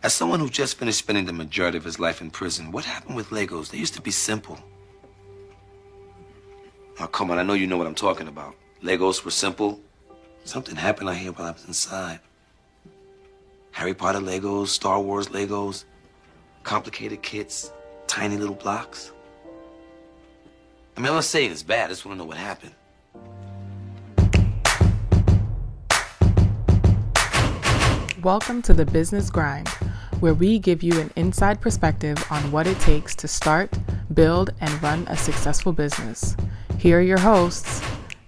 As someone who just finished spending the majority of his life in prison, what happened with Legos? They used to be simple. Oh, come on, I know you know what I'm talking about. Legos were simple. Something happened out here while I was inside. Harry Potter Legos, Star Wars Legos, complicated kits, tiny little blocks. I mean, I'm not saying it's bad, I just want to know what happened. Welcome to the Business Grind, where we give you an inside perspective on what it takes to start, build, and run a successful business. Here are your hosts,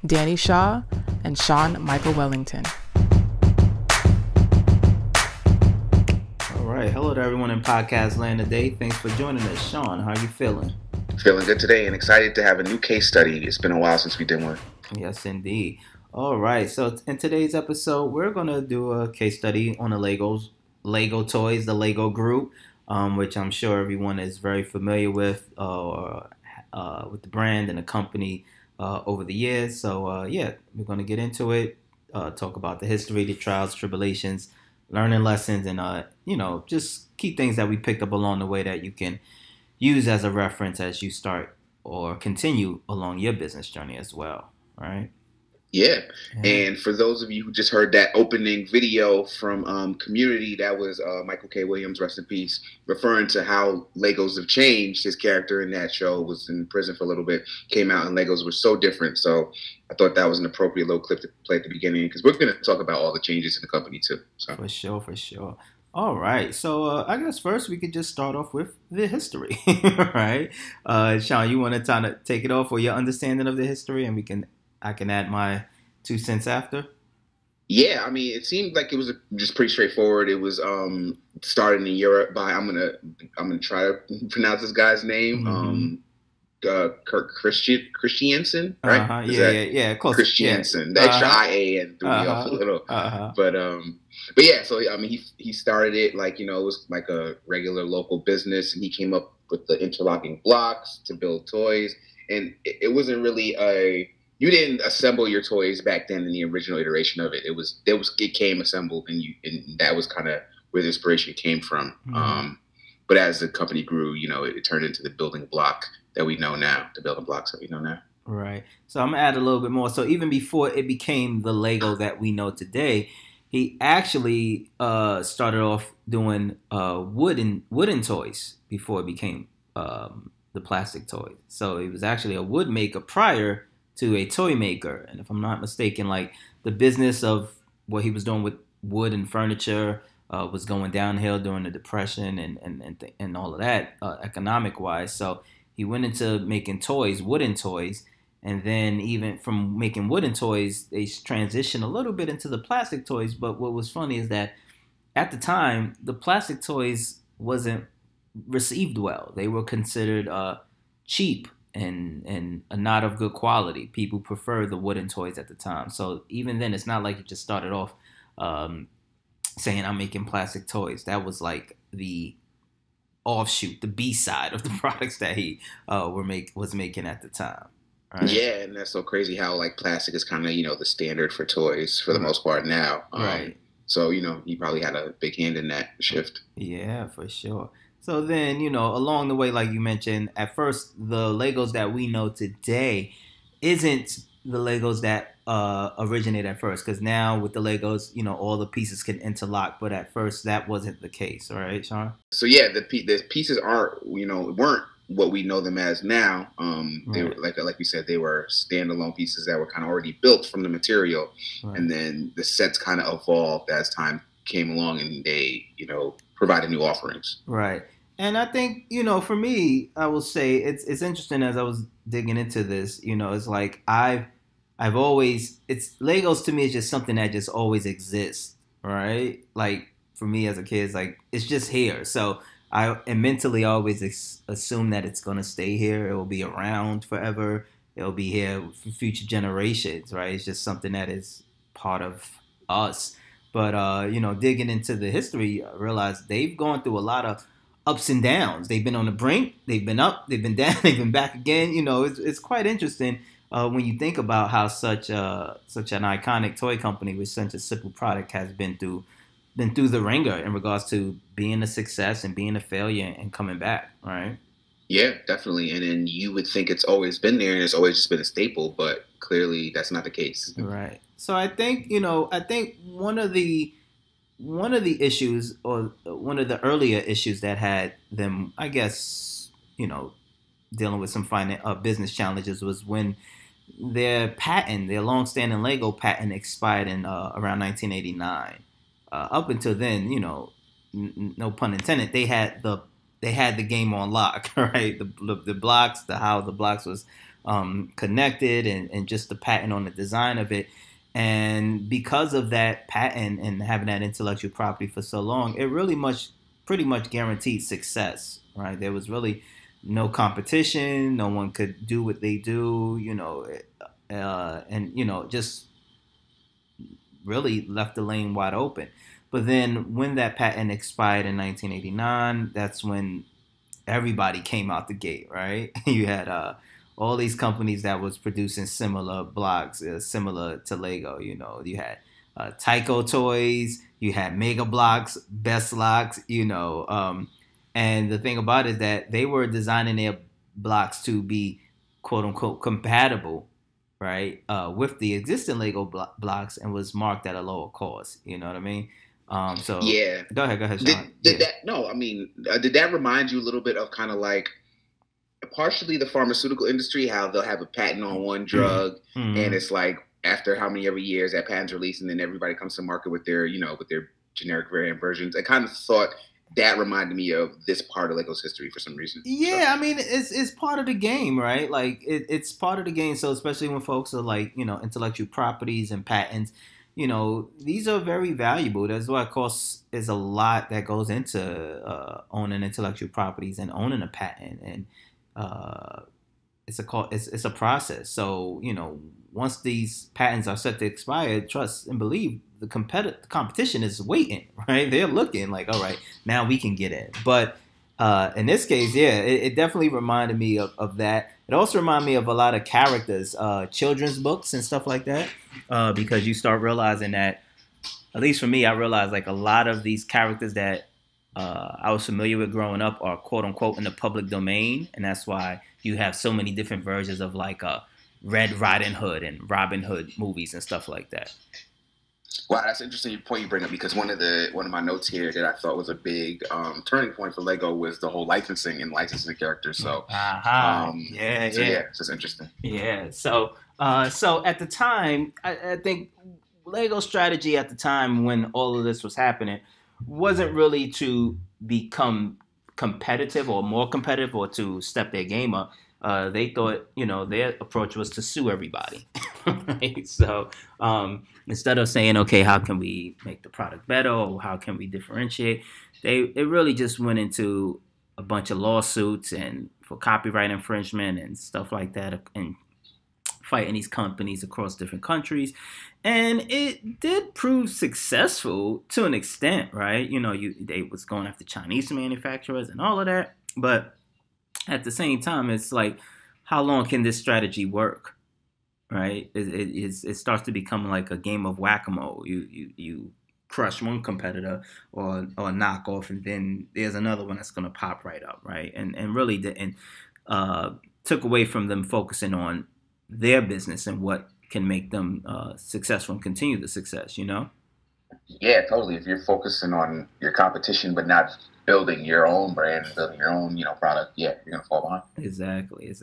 Danny Shaw and Sean Michael Wellington. All right. Hello to everyone in podcast land today. Thanks for joining us. Sean, how are you feeling? Feeling good today and excited to have a new case study. It's been a while since we did one. Yes, indeed. All right. So in today's episode, we're going to do a case study on the Lego toys, the Lego group, which I'm sure everyone is very familiar with the brand and the company over the years. So, we're going to get into it, talk about the history, the trials, tribulations, learning lessons, and, just key things that we picked up along the way that you can use as a reference as you start or continue along your business journey as well. All right. Yeah. And for those of you who just heard that opening video from Community, that was Michael K. Williams, rest in peace, referring to how Legos have changed. His character in that show was in prison for a little bit, came out, and Legos were so different. So I thought that was an appropriate little clip to play at the beginning because we're going to talk about all the changes in the company too. So. For sure. All right. So I guess first we could just start off with the history, right? Sean, you want to kind of take it off or your understanding of the history, and I can add my 2 cents after. Yeah, I mean, it seemed like it was just pretty straightforward. It was started in Europe by I'm gonna try to pronounce this guy's name. Kurt Christiansen, right? Uh-huh. Yeah, close. Christiansen. Yeah. The extra IA threw me off a little. But yeah, so I mean, he started it like, it was like a regular local business, and he came up with the interlocking blocks to build toys, and it wasn't really you didn't assemble your toys back then in the original iteration of it. It came assembled, and that was kind of where the inspiration came from. Mm-hmm. But as the company grew, it turned into the building block that we know now, the building blocks that we know now. Right. So I'm gonna add a little bit more. So even before it became the Lego that we know today, he actually started off doing wooden toys before it became the plastic toys. So he was actually a wood maker prior to a toy maker. And if I'm not mistaken, like the business of what he was doing with wood and furniture was going downhill during the Depression and all of that economic wise. So he went into making toys, wooden toys. And then even from making wooden toys, they transitioned a little bit into the plastic toys. But what was funny is that at the time, the plastic toys wasn't received well. They were considered cheap and not of good quality. People preferred the wooden toys at the time. So even then, it's not like he just started off saying, I'm making plastic toys. That was like the offshoot, the B-side of the products that he was making at the time. Right. Yeah, and that's so crazy how like plastic is kind of, the standard for toys for the most part now. Right. So, he probably had a big hand in that shift. Yeah, for sure. So then, along the way, like you mentioned, at first, the Legos that we know today isn't the Legos that originated at first. Because now with the Legos, all the pieces can interlock. But at first, that wasn't the case. All right, Sean? So, yeah, the pieces weren't what we know them as now. They were like we said, they were standalone pieces that were kind of already built from the material, and then the sets kind of evolved as time came along, and they provided new offerings. Right, and I think for me, I will say it's interesting as I was digging into this. It's like I've always Legos to me is just something that just always exists, right? Like for me as a kid, it's like it's just here, so. I mentally always assume that it's going to stay here. It will be around forever. It will be here for future generations, right? It's just something that is part of us. But, digging into the history, I realized they've gone through a lot of ups and downs. They've been on the brink. They've been up. They've been down. They've been back again. It's quite interesting when you think about how such an iconic toy company with such a simple product has been through been through the ringer in regards to being a success and being a failure and coming back, right? Yeah, definitely. And then you would think it's always been there and it's always just been a staple, but clearly that's not the case. Right. So I think, I think one of the issues, or one of the earlier issues that had them, I guess, dealing with some business challenges, was when their long-standing Lego patent expired in around 1989. Up until then, no pun intended, they had the game on lock, right? The blocks, how the blocks was connected, and just the patent on the design of it. And because of that patent and having that intellectual property for so long, it pretty much guaranteed success, right? There was really no competition. No one could do what they do, and just really left the lane wide open. But then when that patent expired in 1989, that's when everybody came out the gate, right? You had all these companies that was producing similar blocks, similar to Lego. You had Tyco Toys, you had Mega Blocks, Best Locks, and the thing about it is that they were designing their blocks to be quote unquote compatible, right, with the existing Lego blocks, and was marked at a lower cost. You know what I mean? So yeah. Go ahead, Sean. Did that remind you a little bit of kind of like partially the pharmaceutical industry, how they'll have a patent on one drug, and it's like after how many every years that patent's released, and then everybody comes to market with their generic variant versions. I kind of thought that reminded me of this part of Lego's history for some reason. Yeah, so. I mean, it's part of the game, right? Like it's part of the game. So especially when folks are like, intellectual properties and patents, these are very valuable. That's why, of course, there's a lot that goes into owning intellectual properties and owning a patent, and it's a process. So once these patents are set to expire, trust and believe the competition is waiting, right? They're looking like, all right, now we can get in. But in this case, yeah, it definitely reminded me of that. It also reminded me of a lot of characters, children's books and stuff like that, because you start realizing that, at least for me, I realized like a lot of these characters that I was familiar with growing up are quote unquote in the public domain, and that's why you have so many different versions of like Red Riding Hood and Robin Hood movies and stuff like that. Wow, that's an interesting point you bring up, because one of my notes here that I thought was a big turning point for Lego was the whole licensing characters. So, it's just interesting. Yeah. So at the time, I think Lego's strategy at the time when all of this was happening wasn't really to become competitive or more competitive or to step their game up. They thought, their approach was to sue everybody. Right? So instead of saying, okay, how can we make the product better, or how can we differentiate, it really just went into a bunch of lawsuits and for copyright infringement and stuff like that, and fighting these companies across different countries. And it did prove successful to an extent, right? They was going after Chinese manufacturers and all of that, but at the same time, it's like, how long can this strategy work, right? It starts to become like a game of whack-a-mole. You crush one competitor or knock off, and then there's another one that's going to pop right up, right? And really didn't took away from them focusing on their business and what can make them successful and continue the success, Yeah, totally. If you're focusing on your competition but not building your own brand, building your own, product, yeah, you're gonna fall behind. Exactly.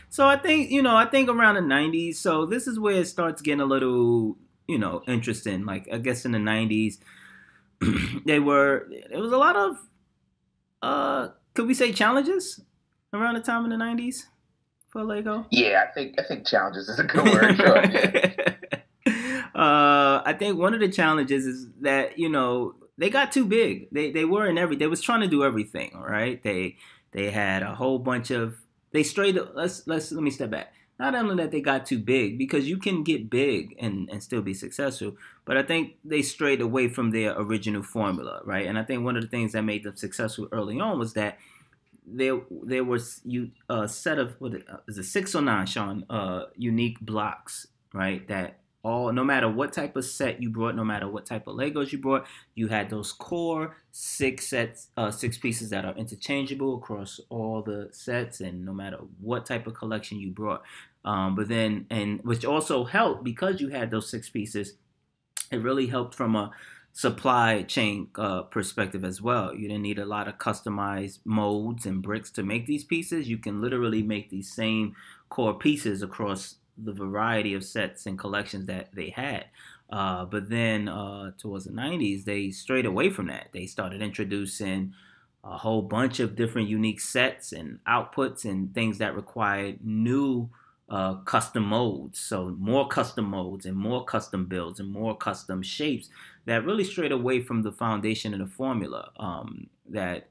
So I think around the 90s. So this is where it starts getting a little, interesting. Like I guess in the 90s, there was a lot of, could we say challenges around the time in the 90s for Lego? Yeah, I think challenges is a good word. Sure, yeah. I think one of the challenges is that, they got too big. They were they was trying to do everything. All right. They had a whole bunch of, let me step back. Not only that they got too big, because you can get big and still be successful, but I think they strayed away from their original formula. Right. And I think one of the things that made them successful early on was that there was a set of, is it 6 or 9, Sean, unique blocks, right, that no matter what type of set you brought, no matter what type of Legos you brought, you had those core 6 pieces that are interchangeable across all the sets, and no matter what type of collection you brought. But then, and which also helped because you had those 6 pieces, it really helped from a supply chain perspective as well. You didn't need a lot of customized molds and bricks to make these pieces. You can literally make these same core pieces across the variety of sets and collections that they had. But then towards the 90s, they strayed away from that. They started introducing a whole bunch of different unique sets and outputs and things that required new custom molds. So more custom molds and more custom builds and more custom shapes that really strayed away from the foundation and the formula that,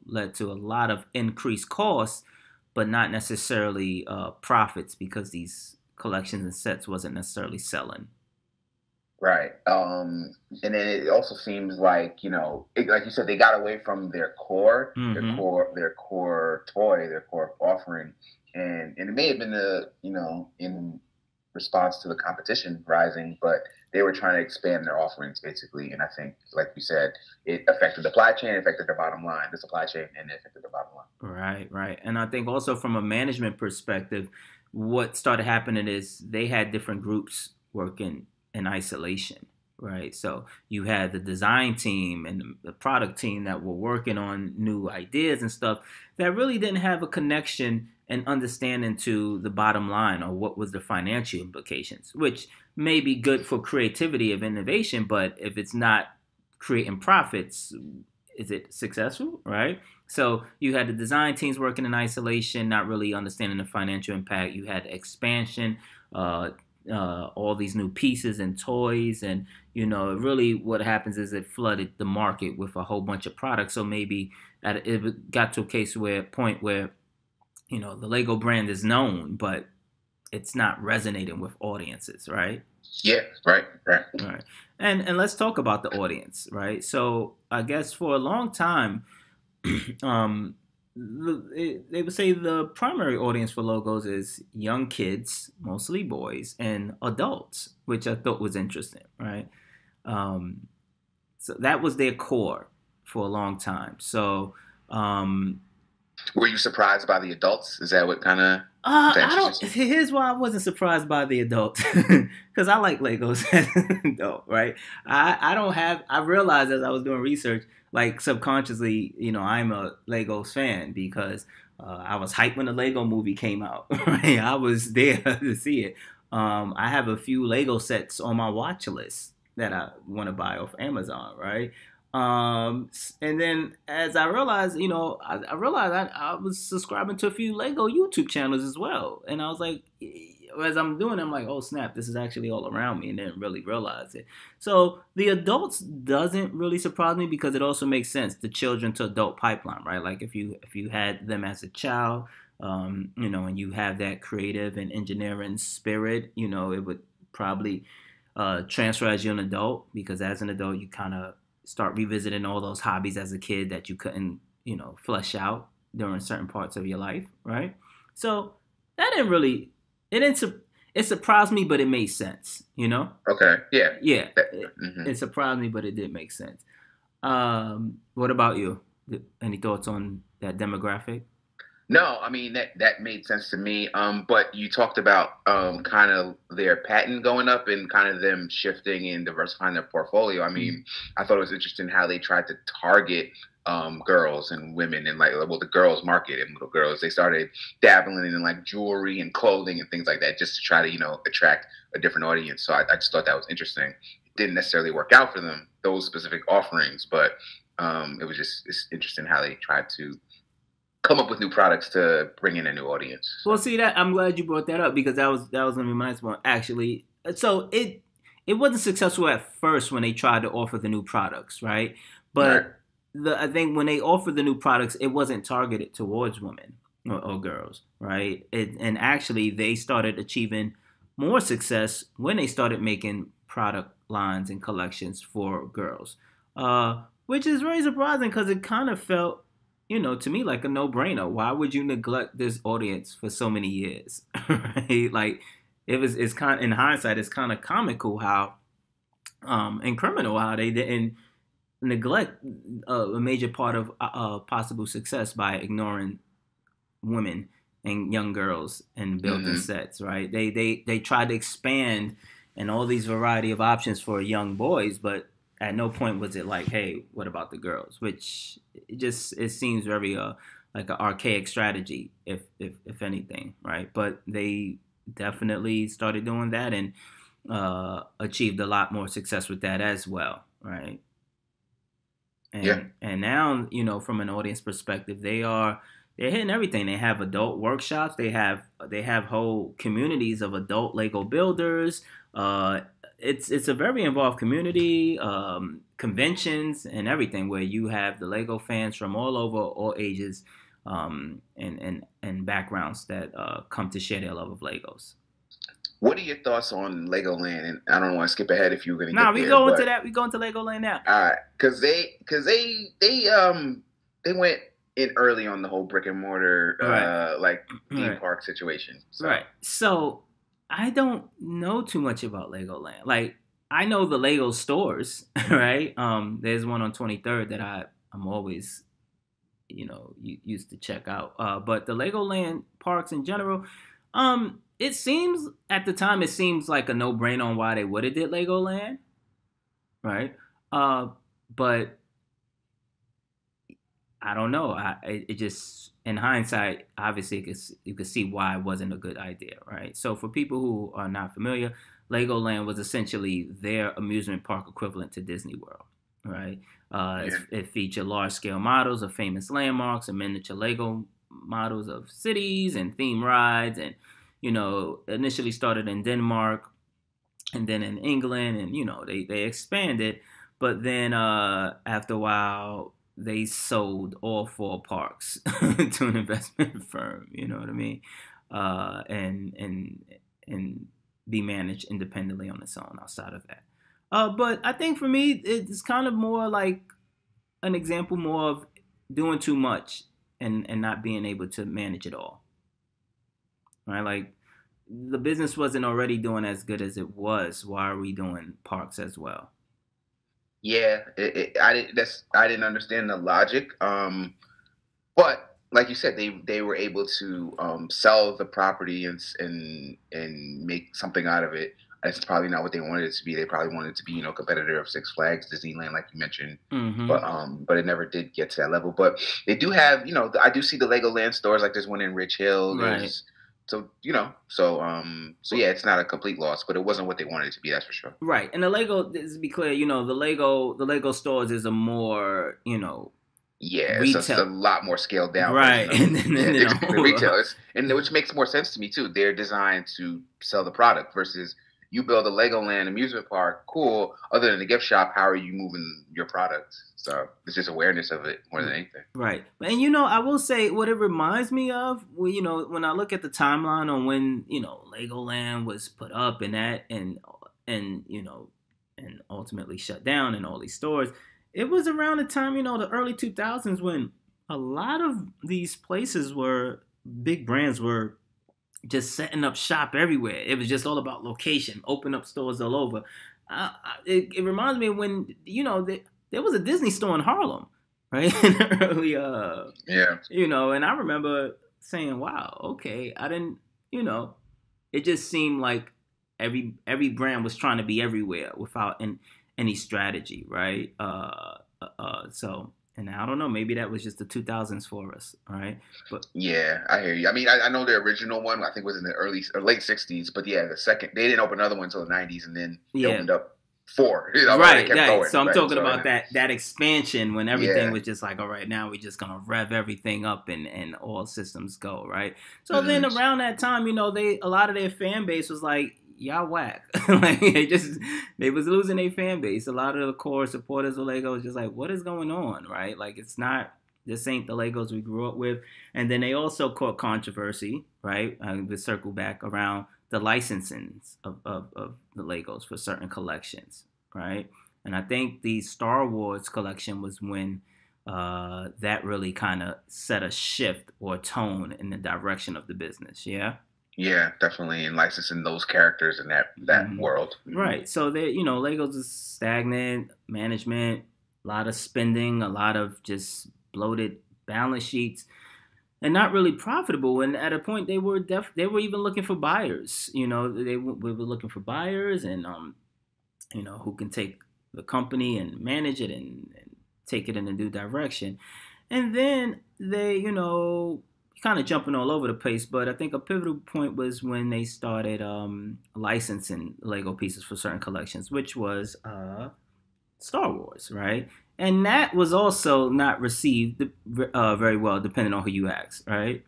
led to a lot of increased costs, but not necessarily profits, because these collections and sets wasn't necessarily selling. Right. And then it also seems like, like you said, they got away from their core, their core toy, their core offering. And it may have been in response to the competition rising, but they were trying to expand their offerings basically. And I think, like you said, it affected the supply chain, affected the bottom line, the supply chain, and it affected the bottom line. Right. And I think also from a management perspective, what started happening is they had different groups working in isolation, right? So you had the design team and the product team that were working on new ideas and stuff that really didn't have a connection and understanding to the bottom line or what was the financial implications, which may be good for creativity of innovation, but if it's not creating profits, is it successful, right? So you had the design teams working in isolation, not really understanding the financial impact. You had expansion, all these new pieces and toys, and really what happens is it flooded the market with a whole bunch of products. So maybe it got to a point where the Lego brand is known, but it's not resonating with audiences, right? Yeah, right. And let's talk about the audience, right? So I guess for a long time, they would say the primary audience for logos is young kids, mostly boys, and adults, which I thought was interesting, right? So that was their core for a long time. So were you surprised by the adults? Is that what kind of... Here's why I wasn't surprised by the adults, because I like Legos as an adult, right? I realized as I was doing research, like subconsciously, I'm a Legos fan because I was hyped when the Lego movie came out, right? I was there to see it. I have a few Lego sets on my watch list that I want to buy off Amazon, right? And then as I realized, I realized I was subscribing to a few Lego YouTube channels as well. And I was like, as I'm doing it, I'm like, oh snap, this is actually all around me, and didn't really realize it. So the adults doesn't really surprise me because it also makes sense, the children to adult pipeline, right? Like if you had them as a child, and you have that creative and engineering spirit, it would probably transfer as you're an adult, because as an adult, you kind of start revisiting all those hobbies as a kid that you couldn't, flesh out during certain parts of your life, right? So that it surprised me, but it made sense, Okay, yeah. Yeah, it surprised me, but it did make sense. What about you? Any thoughts on that demographic? No, I mean, that made sense to me. But you talked about kind of their patent going up and kind of them shifting and diversifying their portfolio. I mean, I thought it was interesting how they tried to target girls and women and the girls market and little girls. They started dabbling in like jewelry and clothing and things like that just to try to, attract a different audience. So I just thought that was interesting. It didn't necessarily work out for them, those specific offerings, but it's interesting how they tried to come up with new products to bring in a new audience. Well, see, that I'm glad you brought that up, because that was going to be my next one, actually. So it wasn't successful at first when they tried to offer the new products, right? But I think when they offered the new products, it wasn't targeted towards women or girls, right? And actually, they started achieving more success when they started making product lines and collections for girls, which is very surprising because it kind of felt, to me, like a no-brainer. Why would you neglect this audience for so many years, right? Like, it's kind of, in hindsight, it's kind of comical how and criminal how they didn't neglect a major part of possible success by ignoring women and young girls and building sets, right? They tried to expand and all these variety of options for young boys, but at no point was it like, hey, what about the girls? Which it seems very like an archaic strategy, if anything, right? But they definitely started doing that and achieved a lot more success with that as well, right? And now, you know, from an audience perspective, they're hitting everything. They have adult workshops. They have whole communities of adult Lego builders. It's a very involved community, conventions and everything, where you have the Lego fans from all over, all ages, and backgrounds that come to share their love of Legos. What are your thoughts on Legoland? And I don't want to skip ahead if you were going to. Nah, we go into that. We go into Legoland now. All right, because they went in early on the whole brick and mortar theme park situation. So. Right. So I don't know too much about Legoland. Like, I know the Lego stores, right? There's one on 23rd that I'm always, you know, used to check out. But the Legoland parks in general, it seems at the time like a no-brainer on why they would have did Legoland, right? But I don't know. It just, in hindsight, obviously you could see why it wasn't a good idea, right? So for people who are not familiar, Legoland was essentially their amusement park equivalent to Disney World, right? It featured large-scale models of famous landmarks and miniature Lego models of cities and theme rides, and, you know, initially started in Denmark and then in England, and, you know, they expanded, but then after a while, they sold all 4 parks to an investment firm, you know what I mean? And be managed independently on its own outside of that. But I think for me, it's kind of more like an example more of doing too much and not being able to manage it all. Right? Like, the business wasn't already doing as good as it was. Why are we doing parks as well? Yeah, I didn't understand the logic. But like you said, they were able to sell the property and make something out of it. That's probably not what they wanted it to be. They probably wanted it to be, you know, competitor of Six Flags, Disneyland, like you mentioned. But it never did get to that level. But they do have, you know, I do see the Legoland stores. Like, there's one in Rich Hill. Right. So, you know, so yeah, it's not a complete loss, but it wasn't what they wanted it to be, that's for sure. Right. And the Lego, to be clear, you know, the Lego stores is a more, you know, it's a lot more scaled down. Right. And then the retail and which makes more sense to me too. They're designed to sell the product versus you build a Legoland amusement park, cool. Other than the gift shop, how are you moving your product? So it's just awareness of it more than anything. Right. And, you know, I will say what it reminds me of, well, you know, when I look at the timeline on when, you know, Legoland was put up and that and you know, and ultimately shut down in all these stores, it was around the time, you know, the early 2000s when a lot of these places big brands were just setting up shop everywhere. It was just all about location, open up stores all over. It reminds me of when, you know, there was a Disney store in Harlem, right? Early, you know, and I remember saying, wow, okay, I didn't, you know, it just seemed like every brand was trying to be everywhere without any strategy, right? So, and I don't know, maybe that was just the 2000s for us, right? But yeah, I hear you. I mean, I know the original one, I think, was in the early or late 60s, but yeah, the second, they didn't open another one until the 90s, and then they opened up 4. You know, right. Going, so I'm talking about that expansion when everything was just like, all right, now we're just gonna rev everything up and all systems go, right? So then around that time, you know, a lot of their fan base was like, y'all whack. Like, they was losing their fan base. A lot of the core supporters of Lego was just like, what is going on, right? Like, this ain't the Legos we grew up with. And then they also caught controversy, right? To circle back around the licensing of the Legos for certain collections, right? And I think the Star Wars collection was when that really kind of set a shift or tone in the direction of the business, yeah? Yeah, definitely, and licensing those characters in that world. Right. So they, Legos is stagnant management, a lot of spending, a lot of just bloated balance sheets, and not really profitable. And at a point, they were even looking for buyers. We were looking for buyers, and who can take the company and manage it and take it in a new direction. And then they, kind of jumping all over the place, but I think a pivotal point was when they started licensing Lego pieces for certain collections, which was Star Wars, right? And that was also not received very well, depending on who you ask, right?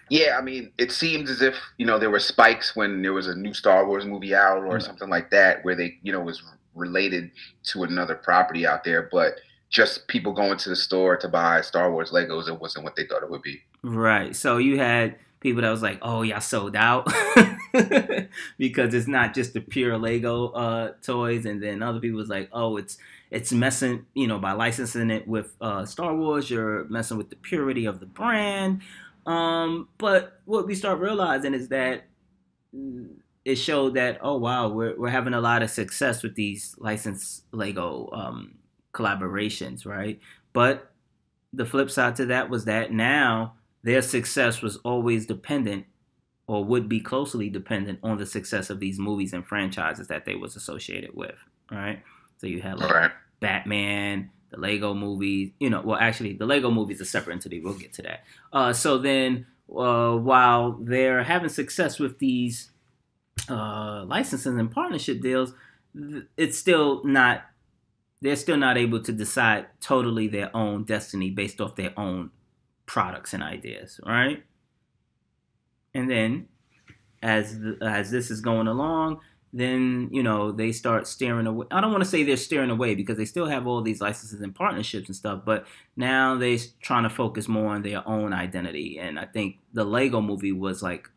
Yeah, I mean, it seems as if, there were spikes when there was a new Star Wars movie out or something like that, where they, was related to another property out there, but just people going to the store to buy Star Wars Legos, it wasn't what they thought it would be. Right. So you had people that was like, oh, y'all sold out because it's not just the pure Lego toys. And then other people was like, oh, it's messing, by licensing it with Star Wars, you're messing with the purity of the brand. But what we start realizing is that it showed that, oh, wow, we're having a lot of success with these licensed Lego collaborations, right? But the flip side to that was that now their success was always dependent, or would be closely dependent, on the success of these movies and franchises that they was associated with, right? So you had like Batman, the Lego movies, actually the Lego movies are a separate entity. We'll get to that. So then while they're having success with these licensing and partnership deals, they're still not able to decide totally their own destiny based off their own products and ideas, right? And then as this is going along, then, they start steering away. I don't want to say they're steering away because they still have all these licenses and partnerships and stuff, but now they're trying to focus more on their own identity. And I think the Lego movie was like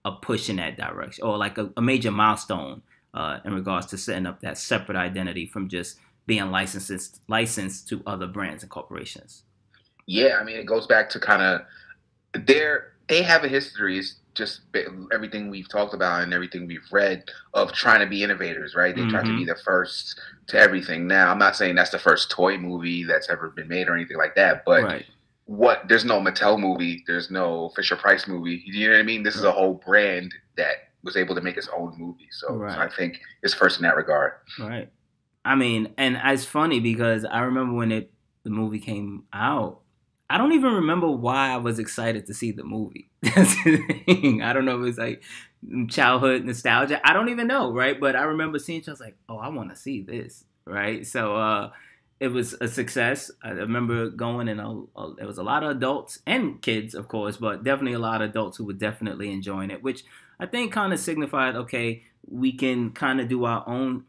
a push in that direction, or like a major milestone in regards to setting up that separate identity from just being licensed to other brands and corporations. Yeah, I mean, it goes back to kind of they have a history. It's just everything we've talked about and everything we've read of trying to be innovators, right? They try to be the first to everything. Now, I'm not saying that's the first toy movie that's ever been made or anything like that, but there's no Mattel movie, there's no Fisher-Price movie. You know what I mean? This is a whole brand that was able to make its own movie. So I think it's first in that regard. Right. I mean, and it's funny because I remember when the movie came out, I don't even remember why I was excited to see the movie. That's the thing. I don't know if it's like childhood nostalgia. I don't even know, right? But I remember seeing it. I was like, oh, I want to see this, right? So it was a success. I remember going, and there was a lot of adults and kids, of course, but definitely a lot of adults who were definitely enjoying it, which I think kind of signified, okay, we can kind of do our own.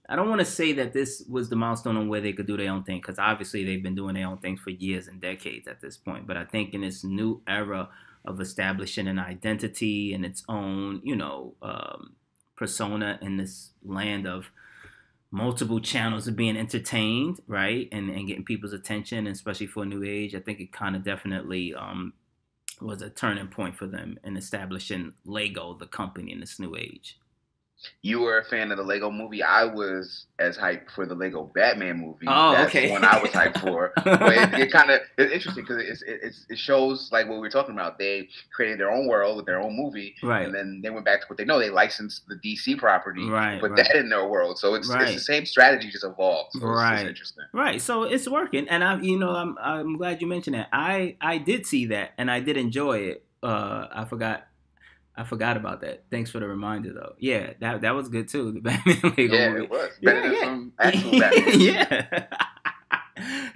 I don't want to say that this was the milestone on where they could do their own thing, because obviously they've been doing their own things for years and decades at this point. But I think in this new era of establishing an identity and its own, persona in this land of multiple channels of being entertained, right, and getting people's attention, especially for a new age, I think it kind of definitely was a turning point for them in establishing Lego, the company, in this new age. You were a fan of the Lego movie. I was as hyped for the Lego Batman movie. Oh, That's okay. the one I was hyped for. But it's interesting because it shows like what we were talking about. They created their own world with their own movie, right? And then they went back to what they know. They licensed the DC property, right? Put that in their world. So it's the same strategy, just evolved. So it's interesting, right? So it's working, and I'm glad you mentioned that. I did see that, and I did enjoy it. I forgot about that. Thanks for the reminder, though. Yeah, that was good too. The Batman Lego movie. It was better than some actual Batman. Yeah.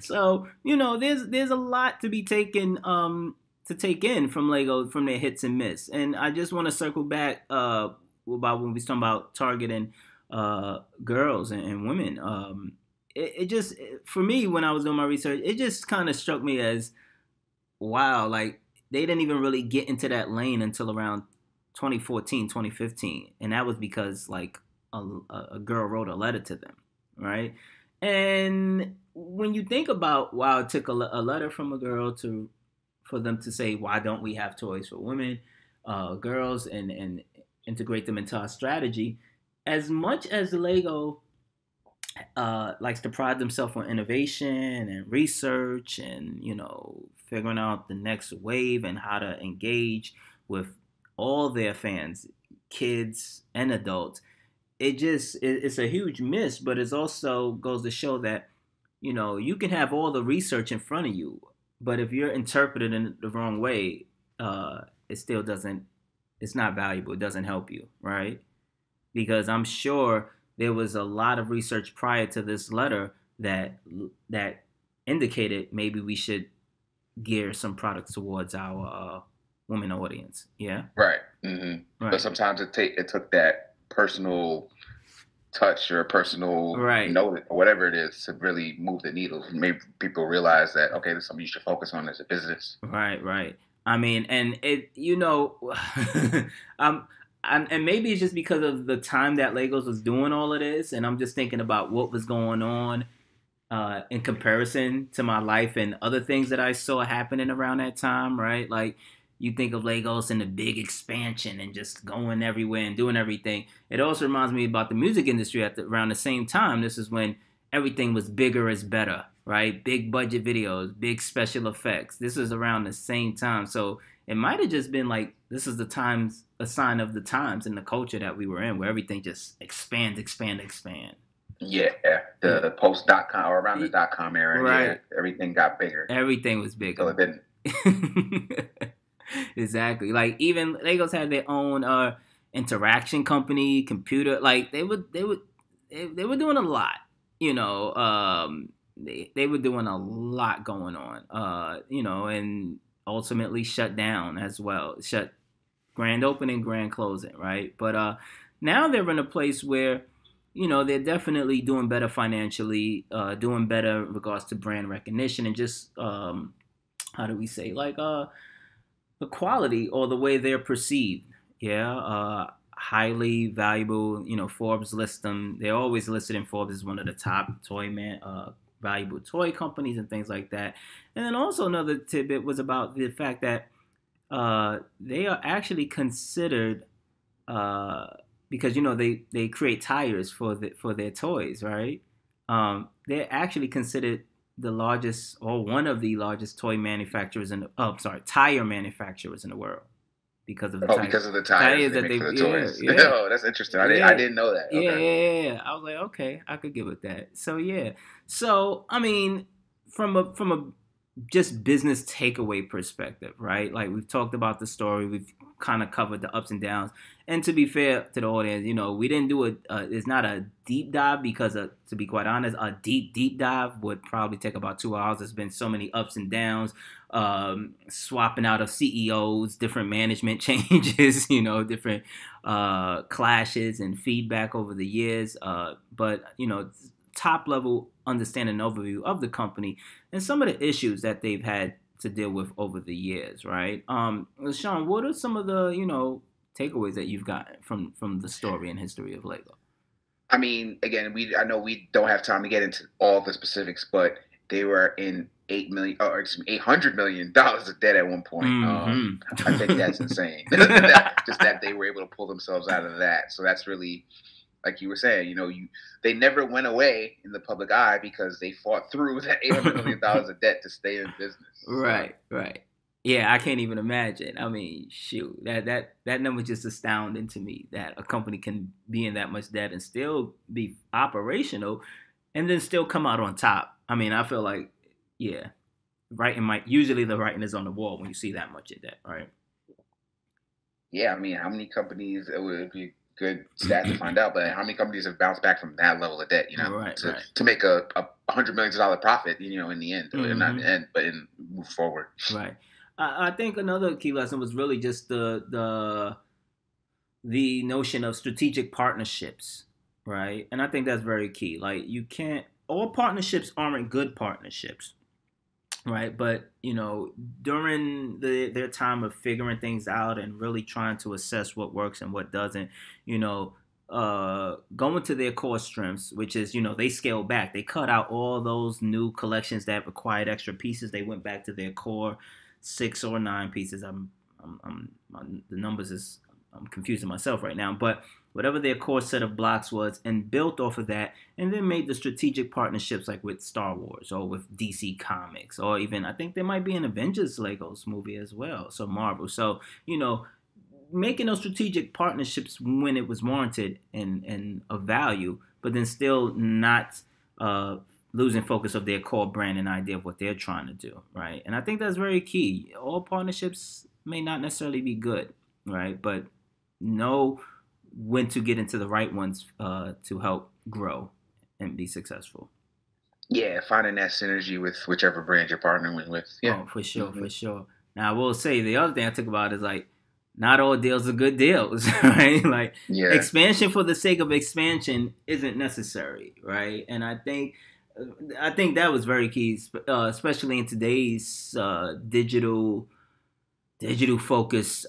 So there's a lot to be taken to take in from Lego, from their hits and miss. And I just want to circle back about when we talking about targeting girls and women. It just, for me, when I was doing my research, it just kind of struck me as, wow, like they didn't even really get into that lane until around 2014, 2015. And that was because like a girl wrote a letter to them, right? And when you think about, wow, it took a letter from a girl for them to say, why don't we have toys for women? girls and integrate them into our strategy. As much as Lego likes to pride themselves on innovation and research and, figuring out the next wave and how to engage with all their fans, kids and adults, it's a huge miss, but it also goes to show that, you can have all the research in front of you, but if you're interpreted in the wrong way, it still doesn't, it's not valuable. It doesn't help you, right? Because I'm sure there was a lot of research prior to this letter that indicated maybe we should gear some products towards our women audience. Yeah. Right. Mm-hmm. Right. But sometimes it took that personal touch or personal note or whatever it is to really move the needle. Maybe people realize that, okay, this is something you should focus on as a business. Right. I mean, and it, and maybe it's just because of the time that Legos was doing all of this, and I'm just thinking about what was going on in comparison to my life and other things that I saw happening around that time, right? Like, you think of Legos and the big expansion and just going everywhere and doing everything. It also reminds me about the music industry around the same time. This is when everything was bigger is better, right? Big budget videos, big special effects. This is around the same time. So it might have just been like, this is a sign of the times and the culture that we were in, where everything just expand. Yeah, the post.com or around the .com era, right? Yeah, everything got bigger. Everything was bigger. So it didn't. Exactly. Like, even Legos had their own interaction company, computer. Like, they were doing a lot. They were doing a lot going on. And ultimately shut down as well. Shut grand opening, grand closing, right? But now they're in a place where, they're definitely doing better financially, doing better in regards to brand recognition and just, how do we say, like, the quality or the way they're perceived. Yeah. Highly valuable, Forbes lists them. They're always listed in Forbes as one of the top valuable toy companies and things like that. And then also another tidbit was about the fact that they are actually considered, because they create tires for their toys, right? They're actually considered the largest or one of the largest tire manufacturers in the world because of the tires that they make for the toys. Yeah. Oh, that's interesting. I didn't know that. Okay. Yeah. I was like, okay, I could get with that. So yeah. So I mean, from a just business takeaway perspective, right? Like, we've talked about the story, we've kind of covered the ups and downs. And to be fair to the audience, we didn't do it's not a deep dive because, to be quite honest, a deep dive would probably take about 2 hours. There's been so many ups and downs, swapping out of CEOs, different management changes, different clashes and feedback over the years. But top level understanding and overview of the company and some of the issues that they've had to deal with over the years, right? Sean, what are some of the, takeaways that you've gotten from the story and history of Lego? I mean, again, I know we don't have time to get into all the specifics, but they were in $800 million of debt at one point. Mm-hmm. I think that's insane. Just that they were able to pull themselves out of that. So that's really, like you were saying, they never went away in the public eye because they fought through that $800 million of debt to stay in business. Right. Yeah, I can't even imagine. I mean, shoot, that number just astounding to me, that a company can be in that much debt and still be operational and then still come out on top. I mean, I feel like, yeah, usually the writing is on the wall when you see that much of debt, right? Yeah, I mean, how many companies, it would be good stat to find out, but how many companies have bounced back from that level of debt, to make a $100 million profit, in the end, mm-hmm. Not in the end, but move forward. Right. I think another key lesson was really just the notion of strategic partnerships, right? And I think that's very key. Like, all partnerships aren't good partnerships, right? But, during their time of figuring things out and really trying to assess what works and what doesn't, going to their core strengths, which is, they scaled back. They cut out all those new collections that required extra pieces. They went back to their core 6 or 9 pieces. I'm the numbers is, I'm confusing myself right now, but whatever their core set of blocks was, and built off of that, and then made the strategic partnerships like with Star Wars or with DC Comics, or even I think there might be an Avengers Legos movie as well, so Marvel. So, making those strategic partnerships when it was warranted and of value, but then still not losing focus of their core brand and idea of what they're trying to do, right? And I think that's very key. All partnerships may not necessarily be good, right? But know when to get into the right ones to help grow and be successful. Yeah, finding that synergy with whichever brand you're partnering with. Yeah, for sure, for sure. Now, I will say the other thing I took about is like, not all deals are good deals, right? Like, expansion for the sake of expansion isn't necessary, right? And I think that was very key, especially in today's digital focused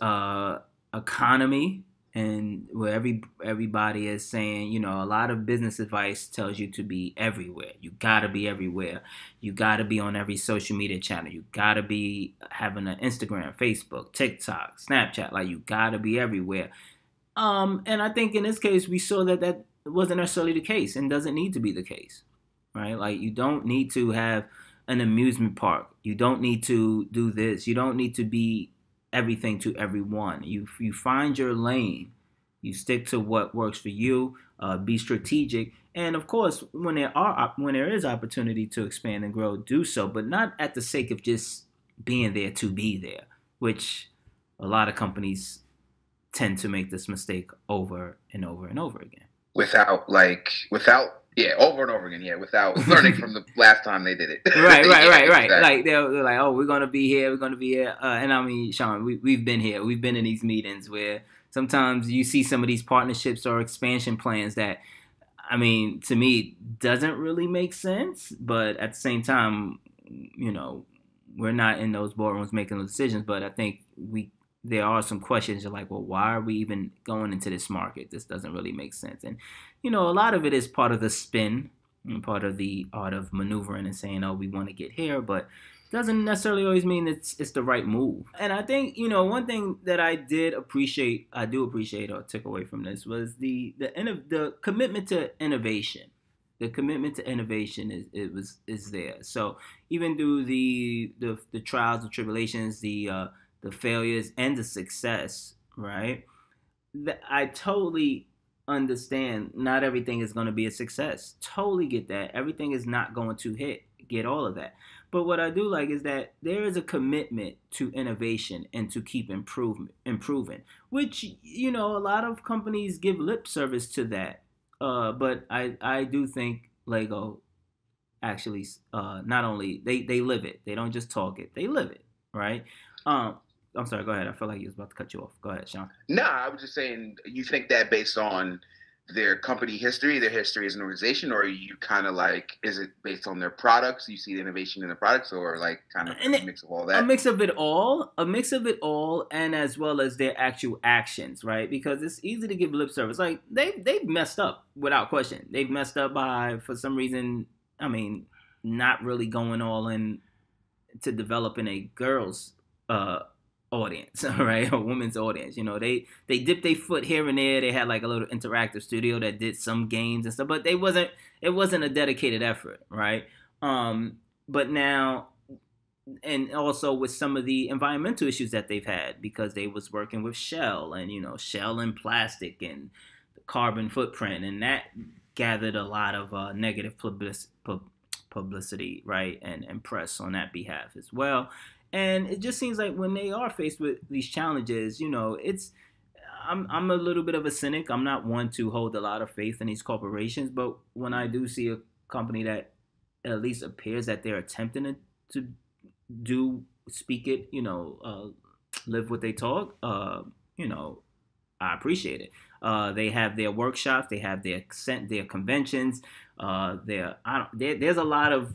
economy, and where everybody is saying, a lot of business advice tells you to be everywhere. You gotta be everywhere. You gotta be on every social media channel. You gotta be having an Instagram, Facebook, TikTok, Snapchat. Like, you gotta be everywhere. And I think in this case, we saw that wasn't necessarily the case, and doesn't need to be the case, right? Like, you don't need to have an amusement park. You don't need to do this. You don't need to be everything to everyone. You find your lane. You stick to what works for you. Be strategic, and of course, when there is opportunity to expand and grow, do so, but not at the sake of just being there to be there, which a lot of companies tend to make this mistake over and over and over again. Without over and over again, without learning from the last time they did it. Right. Exactly. Like, they're like, oh, we're going to be here. And I mean, Sean, we've been here. We've been in these meetings where sometimes you see some of these partnerships or expansion plans that, I mean, to me, doesn't really make sense. But at the same time, we're not in those boardrooms making those decisions. But I think there are some questions. You're like, well, why are we even going into this market? This doesn't really make sense. And, a lot of it is part of the spin and part of the art of maneuvering and saying, oh, we want to get here, but it doesn't necessarily always mean it's the right move. And I think, one thing that I do appreciate or took away from this was the commitment to innovation. The commitment to innovation is there. So even through the trials and tribulations, the failures and the success, right? I totally understand not everything is going to be a success. Totally get that. Everything is not going to get all of that. But what I do like is that there is a commitment to innovation and to keep improving, which, a lot of companies give lip service to that. But I do think Lego actually, not only, they live it. They don't just talk it. They live it, right? I'm sorry, go ahead. I feel like he was about to cut you off. Go ahead, Sean. No, I was just saying, you think that based on their company history, their history as an organization, or you kind of like, is it based on their products? You see the innovation in the products, or like kind of a mix of all that? A mix of it all, and as well as their actual actions, right? Because it's easy to give lip service. Like, they've messed up without question. They've messed up by, for some reason, I mean, not really going all in to developing a girl's audience, right? A woman's audience. They dipped their foot here and there. They had like a little interactive studio that did some games and stuff, but it wasn't a dedicated effort, right? But now, and also with some of the environmental issues that they've had, because they was working with Shell and Shell and plastic and the carbon footprint, and that gathered a lot of negative publicity, right, and press on that behalf as well. And it just seems like when they are faced with these challenges, I'm a little bit of a cynic. I'm not one to hold a lot of faith in these corporations, but when I do see a company that at least appears that they're attempting to speak it, live what they talk, I appreciate it. They have their workshops, they have their conventions, there's a lot of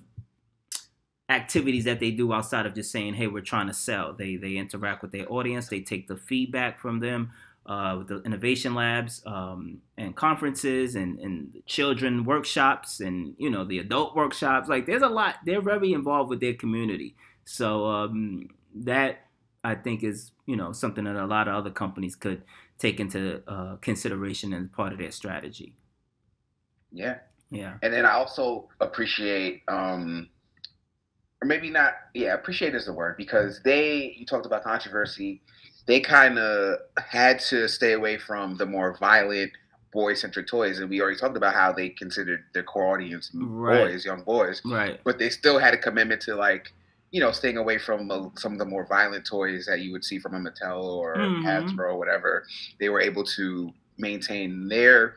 activities that they do outside of just saying, hey, we're trying to sell. They interact with their audience. They take the feedback from them with the innovation labs and conferences and children workshops and, the adult workshops. Like, there's a lot. They're very involved with their community. So that I think is, something that a lot of other companies could take into consideration as part of their strategy. Yeah. Yeah. And then I also appreciate, or maybe not, appreciate is the word, because you talked about controversy. They kind of had to stay away from the more violent, boy-centric toys, and we already talked about how they considered their core audience boys, young boys. Right. But they still had a commitment to, like, staying away from some of the more violent toys that you would see from a Mattel or Hasbro or whatever. They were able to maintain their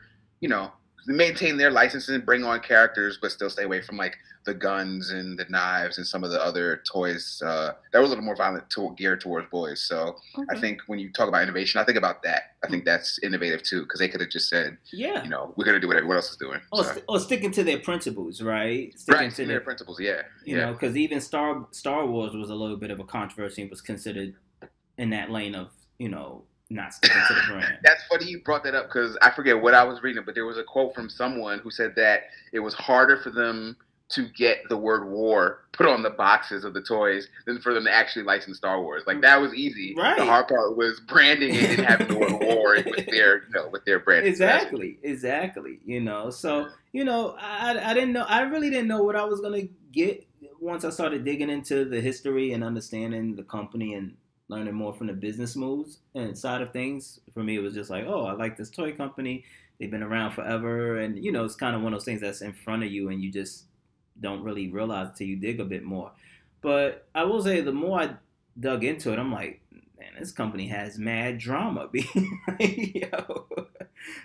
licenses and bring on characters, but still stay away from, like, the guns and the knives and some of the other toys that were a little more violent, geared towards boys. So I think when you talk about innovation, I think about that. I think that's innovative too, because they could have just said, we're going to do what everyone else is doing. Or sticking to their principles, right? Sticking to their principles, because even Star Wars was a little bit of a controversy and was considered in that lane of, not sticking to the brand. That's funny you brought that up, because I forget what I was reading, but there was a quote from someone who said that it was harder for them to get the word war put on the boxes of the toys than for them to actually license Star Wars. Like, that was easy. Right. The hard part was branding it and having the word war with their brand. Exactly. So, I didn't know. I really didn't know what I was going to get once I started digging into the history and understanding the company and learning more from the business moves and side of things. For me, it was just like, oh, I like this toy company. They've been around forever. And, it's kind of one of those things that's in front of you and you just don't really realize until you dig a bit more. But I will say, the more I dug into it, I'm like, man, this company has mad drama.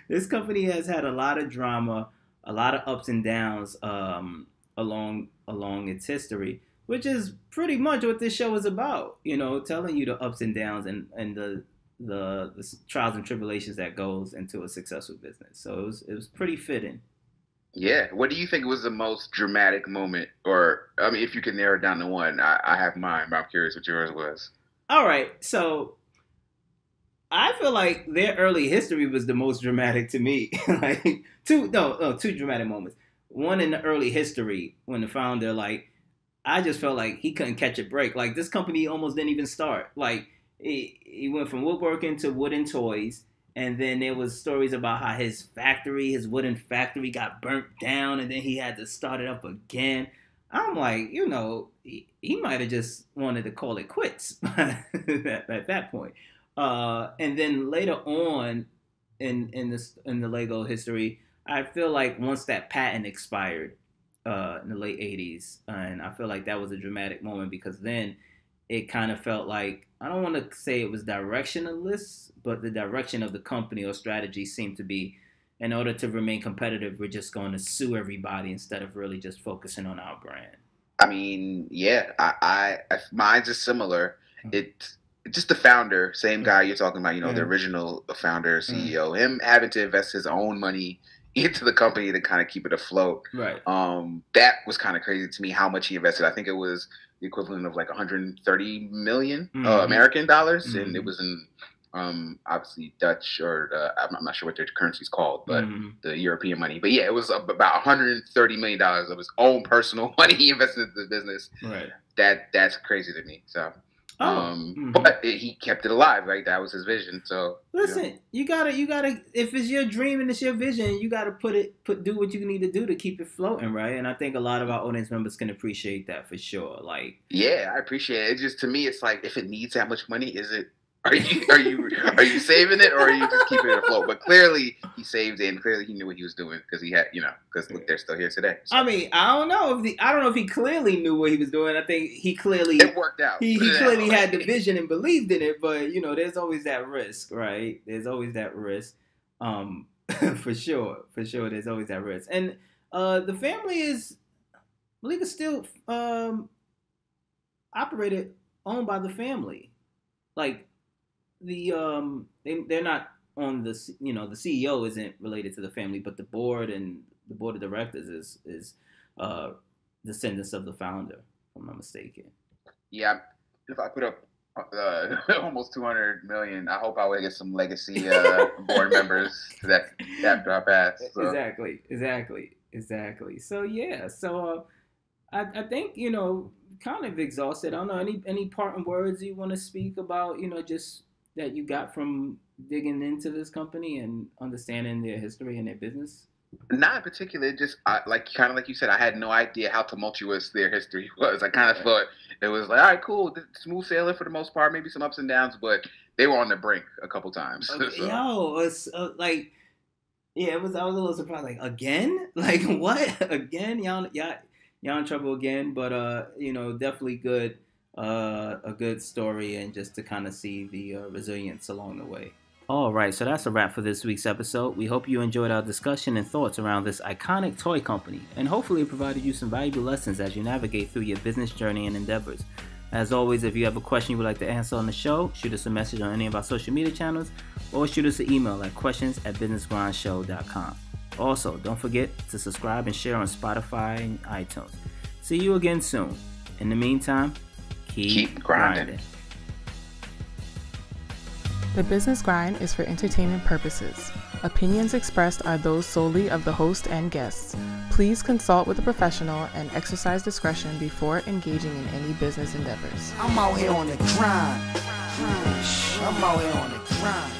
This company has had a lot of drama, a lot of ups and downs along its history, which is pretty much what this show is about. Telling you the ups and downs and the trials and tribulations that goes into a successful business. So it was pretty fitting. Yeah. What do you think was the most dramatic moment? Or, I mean, if you can narrow it down to one, I have mine, but I'm curious what yours was. All right. So I feel like their early history was the most dramatic to me. Like, two dramatic moments. One in the early history when the founder, like, I just felt like he couldn't catch a break. Like, this company almost didn't even start. Like, he went from woodworking to wooden toys. And then there was stories about how his wooden factory got burnt down, and then he had to start it up again. I'm like, he might have just wanted to call it quits at that point. And then later on in the Lego history, I feel like once that patent expired in the late 80s, and I feel like that was a dramatic moment, because then it kind of felt like, I don't want to say it was directionless, but the direction of the company or strategy seemed to be, in order to remain competitive, we're just going to sue everybody instead of really just focusing on our brand. I mean, yeah, I mine's is similar. It's just the founder, same guy you're talking about, the original founder, CEO, him having to invest his own money into the company to kind of keep it afloat. Right. That was kind of crazy to me, how much he invested. I think it was the equivalent of like 130 million American dollars, and it was in obviously Dutch, or I'm not sure what their currency is called, but the European money. But yeah, it was about $130 million of his own personal money he invested in the business. Right. That's crazy to me. So. But he kept it alive, right? That was his vision. So listen, you gotta. If it's your dream and it's your vision, you gotta do what you need to do to keep it floating, right? And I think a lot of our audience members can appreciate that for sure. Like, yeah, I appreciate it. It just, to me, it's like, if it needs that much money, are you saving it, or are you just keeping it afloat? But clearly he saved it, and clearly he knew what he was doing, because he had, because look, they're still here today. So. I mean, I don't know if he clearly knew what he was doing. I think it worked out. He clearly had the vision and believed in it, but there's always that risk, right? There's always that risk. For sure, there's always that risk. And the family is, I believe, it's still owned by the family. Like, they're not on the the CEO isn't related to the family, but the board of directors is descendants of the founder, if I'm not mistaken. Yeah, if I put up almost 200 million, I hope I would get some legacy board members that after I pass. So. Exactly. So yeah, I think, you know, kind of exhausted. I don't know, any parting words you want to speak about, you know, just that you got from digging into this company and understanding their history and their business? Not in particular, just like kind of like you said, I had no idea how tumultuous their history was. I kind of thought it was like, all right, cool, smooth sailing for the most part, maybe some ups and downs, but they were on the brink a couple times. Okay, so. Yo, it's like, yeah, I was a little surprised. Like, again? Like, what? Again? Y'all in trouble again? But you know, definitely good, a good story, and just to kind of see the resilience along the way. All right, so that's a wrap for this week's episode. We hope you enjoyed our discussion and thoughts around this iconic toy company, and hopefully it provided you some valuable lessons as you navigate through your business journey and endeavors. As always, if you have a question you would like to answer on the show, shoot us a message on any of our social media channels, or shoot us an email at questions@businessgrindshow.com. Also, don't forget to subscribe and share on Spotify and iTunes. See you again soon. In the meantime, keep grinding. The Business Grind is for entertainment purposes. Opinions expressed are those solely of the host and guests. Please consult with a professional and exercise discretion before engaging in any business endeavors. I'm out here on the grind. I'm out here on the grind.